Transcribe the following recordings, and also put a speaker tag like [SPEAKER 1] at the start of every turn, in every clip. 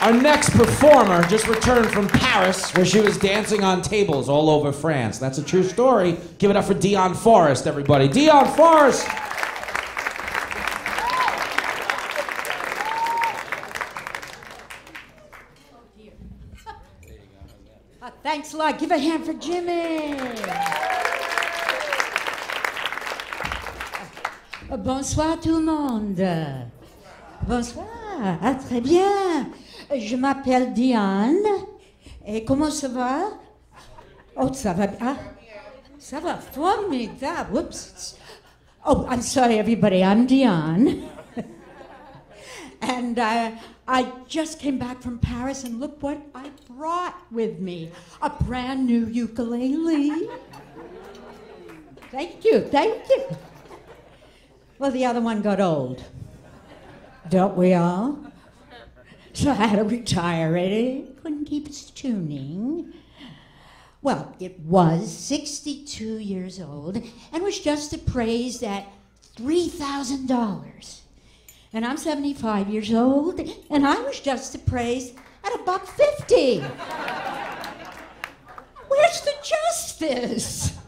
[SPEAKER 1] Our next performer just returned from Paris, where she was dancing on tables all over France. That's a true story. Give it up for Dion Forrest, everybody. Dion Forrest!
[SPEAKER 2] Thanks a lot. Give a hand for Jimmy. Bonsoir tout le monde. Bonsoir. Ah, très bien. Je m'appelle Diane. Et comment ça va? Oh, ça va bien. Ça va formidable. Whoops. Oh, I'm sorry, everybody. I'm Diane. And I just came back from Paris, and look what I brought with me. A brand new ukulele. Thank you, thank you. Well, the other one got old. Don't we all? So I had to retire it. Couldn't keep its tuning. Well, it was 62 years old and was just appraised at $3,000. And I'm 75 years old, and I was just appraised at $1.50. Where's the justice?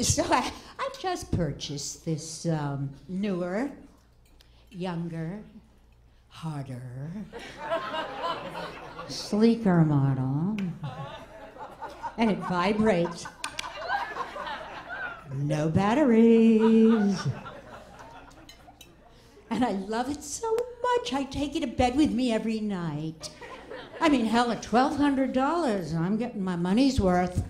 [SPEAKER 2] So I just purchased this newer, younger, harder, sleeker model, and it vibrates. No batteries. And I love it so much, I take it to bed with me every night. I mean, hell, at $1,200, I'm getting my money's worth.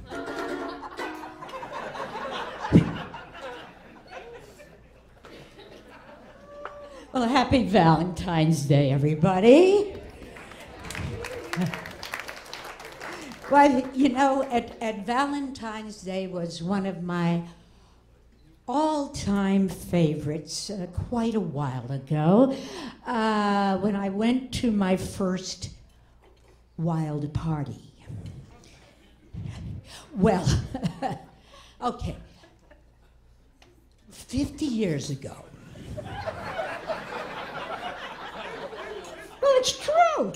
[SPEAKER 2] Well, happy Valentine's Day, everybody. Well, you know, at Valentine's Day was one of my all-time favorites quite a while ago when I went to my first wild party. Well, okay, 50 years ago. Well, it's true.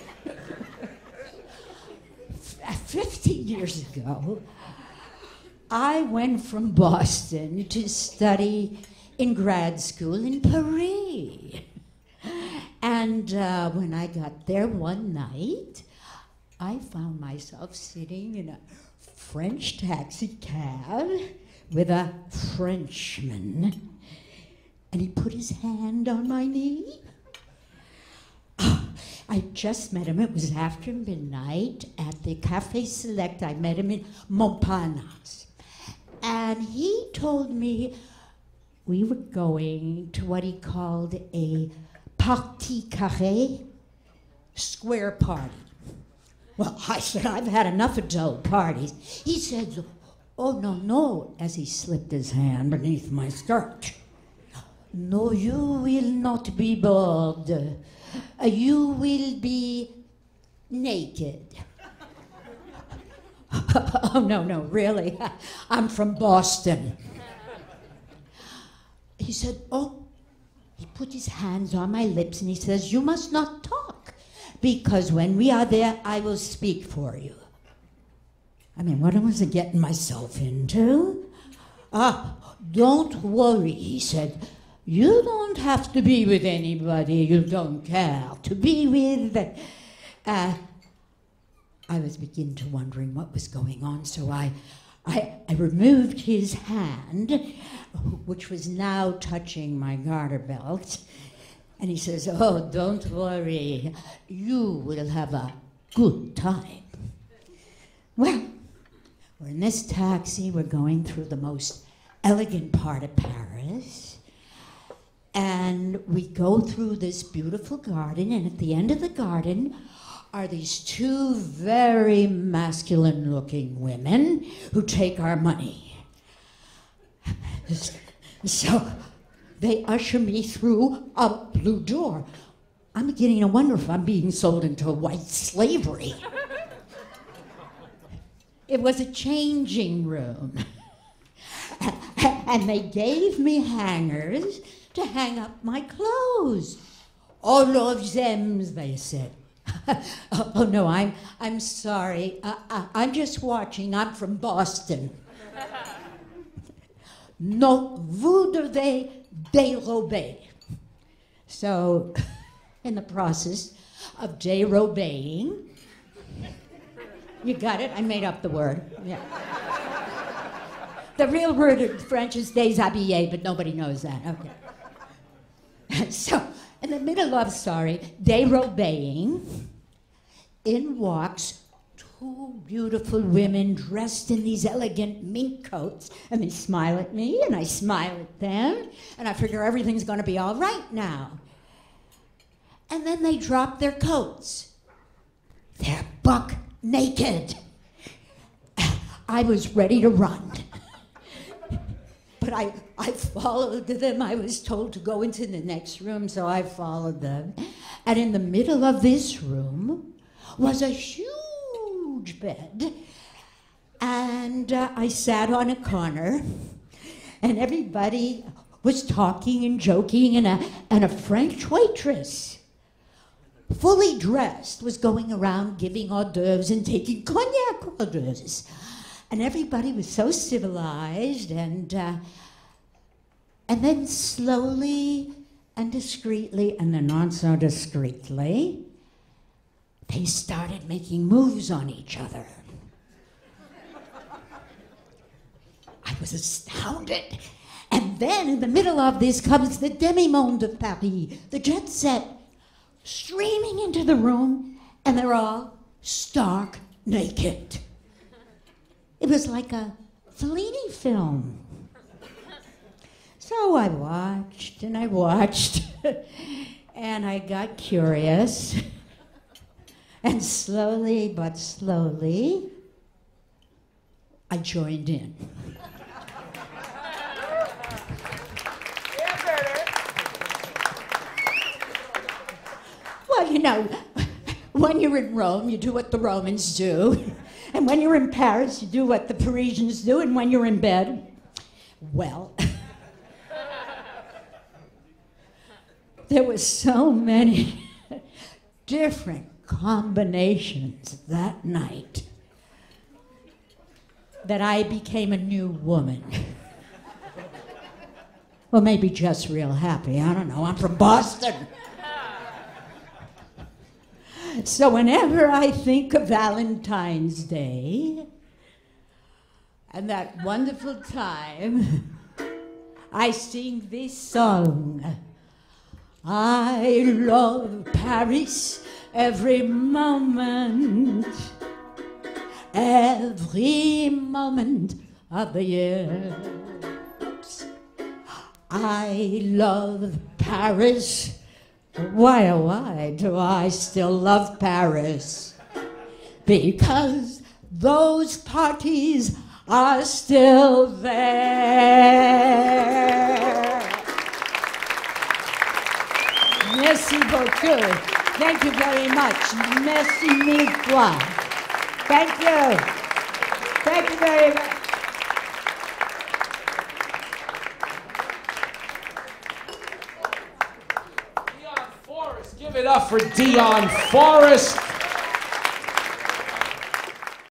[SPEAKER 2] 50 years ago, I went from Boston to study in grad school in Paris. And when I got there one night, I found myself sitting in a French taxi cab with a Frenchman. And he put his hand on my knee. I just met him. It was after midnight at the Café Select. I met him in Montparnasse. And he told me we were going to what he called a partie carrée, square party. Well, I said, I've had enough of dull parties. He said, oh, no, no, as he slipped his hand beneath my skirt. No, you will not be bored. You will be naked. Oh, no, really. I'm from Boston. He said, oh, he put his hands on my lips and he says, you must not talk, because when we are there, I will speak for you. I mean, what was I getting myself into? Don't worry, he said. You don't have to be with anybody you don't care to be with. I was beginning to wondering what was going on, so I removed his hand, which was now touching my garter belt, and he says, oh, don't worry, you will have a good time. Well, we're in this taxi, we're going through the most elegant part of Paris, and we go through this beautiful garden, and at the end of the garden are these two very masculine-looking women who take our money. So they usher me through a blue door. I'm beginning to wonder if I'm being sold into white slavery. It was a changing room. And they gave me hangers to hang up my clothes. All of them, they said. Oh no, I'm sorry. I'm just watching. I'm from Boston. No, vous devez dérober. So, in the process of dérobing, you got it? I made up the word. Yeah. The real word in French is déshabiller, but nobody knows that. Okay. So, in the middle of, dérobing, in walks two beautiful women dressed in these elegant mink coats, and they smile at me, and I smile at them, and I figure everything's going to be all right now. And then they drop their coats. They're buck naked. I was ready to run. But I followed them. I was told to go into the next room, so I followed them. And in the middle of this room was a huge bed. And I sat on a corner, and everybody was talking and joking, and a French waitress, fully dressed, was going around giving hors d'oeuvres and taking cognac hors d'oeuvres. And everybody was so civilized, and then slowly and discreetly, and then not so discreetly, they started making moves on each other. I was astounded. And then in the middle of this comes the demi-monde of Paris, the jet set, streaming into the room, and they're all stark naked. It was like a Fellini film. So I watched, and and I got curious. And slowly but slowly, I joined in. Well, you know, when you're in Rome, you do what the Romans do. And when you're in Paris, you do what the Parisians do. And when you're in bed, well, there were so many different combinations that night that I became a new woman. Well, maybe just real happy. I don't know. I'm from Boston. So whenever I think of Valentine's Day and that wonderful time, I sing this song. I love Paris every moment of the year. I love Paris. Why, oh, why do I still love Paris? Because those parties are still there. Merci beaucoup. Thank you very much. Merci mille fois. Thank you. Thank you very much.
[SPEAKER 1] Give it up for Dion Forrest.